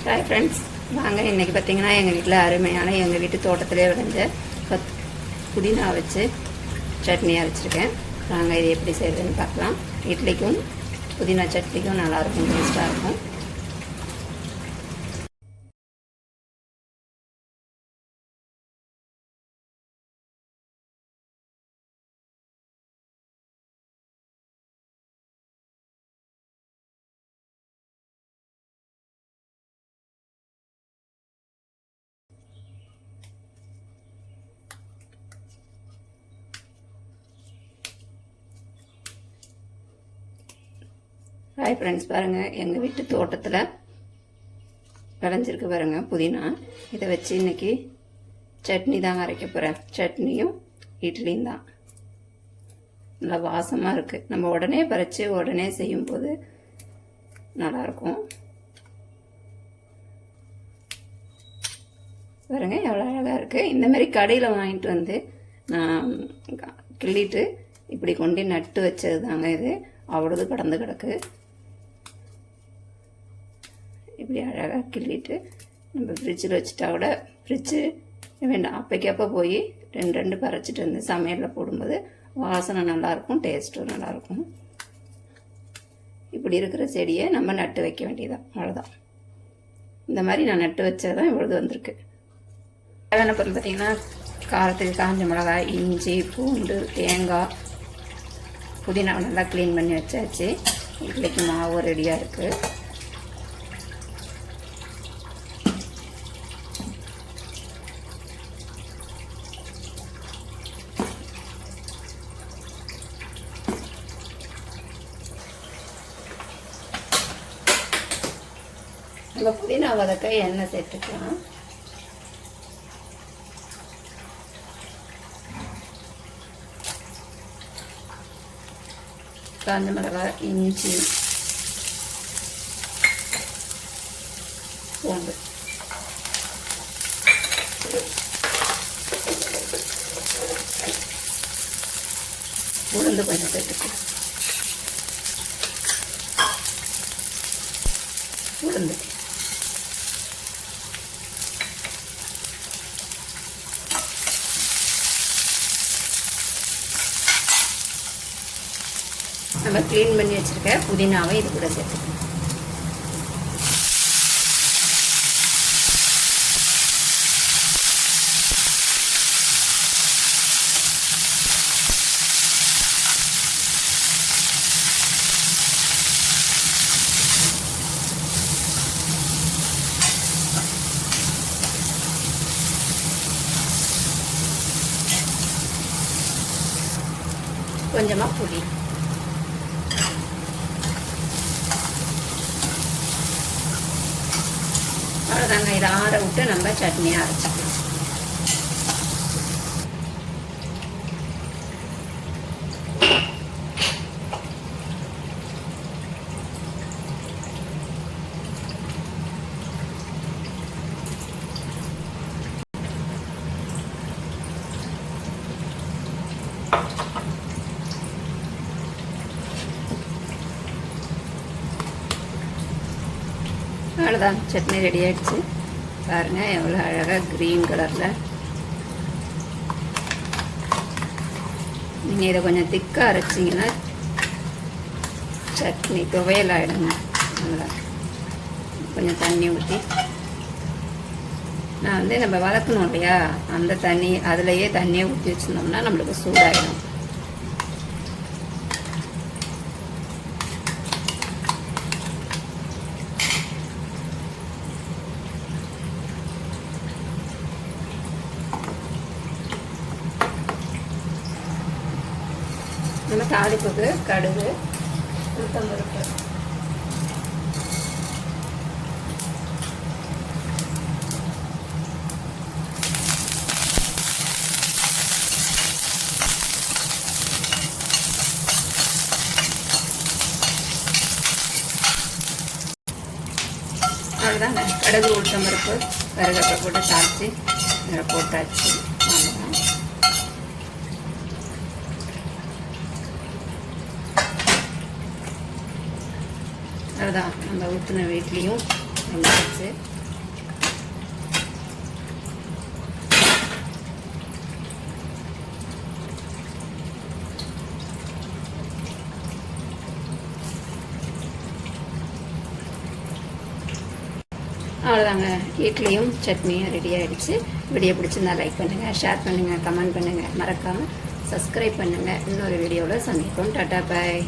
Hi friends, வாங்க இன்றைக்கி பார்த்திங்கன்னா எங்கள் வீட்டில் அருமையான எங்கள் வீட்டு தோட்டத்திலே விளைஞ்ச புதினா வச்சு சட்னி அரைச்சிருக்கேன். நாங்கள் இது எப்படி செய்கிறதுன்னு பார்க்கலாம். இட்லிக்கும் புதினா சட்னிக்கும் நல்லாயிருக்கும், டேஸ்ட்டாக இருக்கும். ஹாய் ஃப்ரெண்ட்ஸ், பாருங்கள் எங்கள் வீட்டு தோட்டத்தில் விளைஞ்சிருக்கு பாருங்கள் புதினா. இதை வச்சு இன்றைக்கி சட்னி தாங்க அரைக்க போகிறேன். சட்னியும் இட்லியும் தான். நல்லா வாசமாக இருக்குது. நம்ம உடனே பறித்து உடனே செய்யும்போது நல்லாயிருக்கும். பாருங்கள் எவ்வளோ அழகாக இருக்குது. இந்தமாரி கடையில் வாங்கிட்டு வந்து நான் கிள்ளிட்டு இப்படி கொண்டு நட்டு வச்சது தாங்க இது. அவ்வளோது கடந்து கிடக்கு. இப்படி அழகாக கிள்ளிட்டு நம்ம ஃப்ரிட்ஜில் வச்சுட்டா கூட ஃப்ரிட்ஜு வேண்டாம், அப்போக்கப்போ போய் ரெண்டு பறிச்சிட்டு வந்து சமையலில் போடும்போது வாசனை நல்லாயிருக்கும், டேஸ்ட்டும் நல்லாயிருக்கும். இப்படி இருக்கிற செடியை நம்ம நட்டு வைக்க வேண்டியதான், அவ்வளோதான். இந்த மாதிரி நான் நட்டு வச்சதான் இவ்வளவு வந்திருக்கு. தேவையான பொருள் பார்த்திங்கன்னா காரத்துக்கு காஞ்ச மிளகாய், இஞ்சி, பூண்டு, தேங்காய், புதினாவை நல்லா க்ளீன் பண்ணி வச்சாச்சு. இட்லிக்கு மாவு ரெடியாக இருக்குது. நம்ம புதினா வதக்க எண்ணெய் சேர்த்துக்கலாம். காஞ்ச மிளகாய், இஞ்சி, பூண்டு, உளுந்து கொஞ்சம் சேர்த்துக்கலாம். உளுந்து நம்ம க்ளீன் பண்ணி வச்சுருக்க புதினாவை இது கூட சேர்த்துக்கணும். கொஞ்சமாக புளி, அவ்வளோதாங்க. இதை ஆற விட்டு நம்ம சட்னியை அரைச்சிக்கலாம். அவ்வளோதான், சட்னி ரெடி ஆகிடுச்சு. பாருங்கள் எவ்வளோ அழகாக க்ரீன் கலரில். நீங்கள் இதை கொஞ்சம் திக்காக அரைச்சிங்கன்னா சட்னி துவையல் ஆகிடுங்க. நல்லா கொஞ்சம் தண்ணி ஊற்றி நான் வந்து நம்ம வதக்கணும் இல்லையா, அந்த தண்ணி அதுலேயே தண்ணியை ஊற்றி வச்சுருந்தோம்னா நம்மளுக்கு சூடாகிடும். நம்ம தாளிப்புக்கு கடுகு, உளுத்தம்பருப்பு, அவ்வளோதாங்க. கடுகு, உளுத்தம்பருப்பு, கருவேப்பிலை போட்டு தாளித்து இதில் போட்டாச்சு. அவ்வளோதான், நம்ம ஊற்றின வீட்லேயும் வந்துடுச்சு. அவ்வளோதாங்க, இட்லியும் சட்னியும் ரெடி ஆகிடுச்சு. வீடியோ பிடிச்சிருந்தா லைக் பண்ணுங்கள், ஷேர் பண்ணுங்கள், கமெண்ட் பண்ணுங்கள், மறக்காமல் சப்ஸ்கிரைப் பண்ணுங்கள். இன்னொரு வீடியோவில் சந்திப்போம். டாடா பாய்.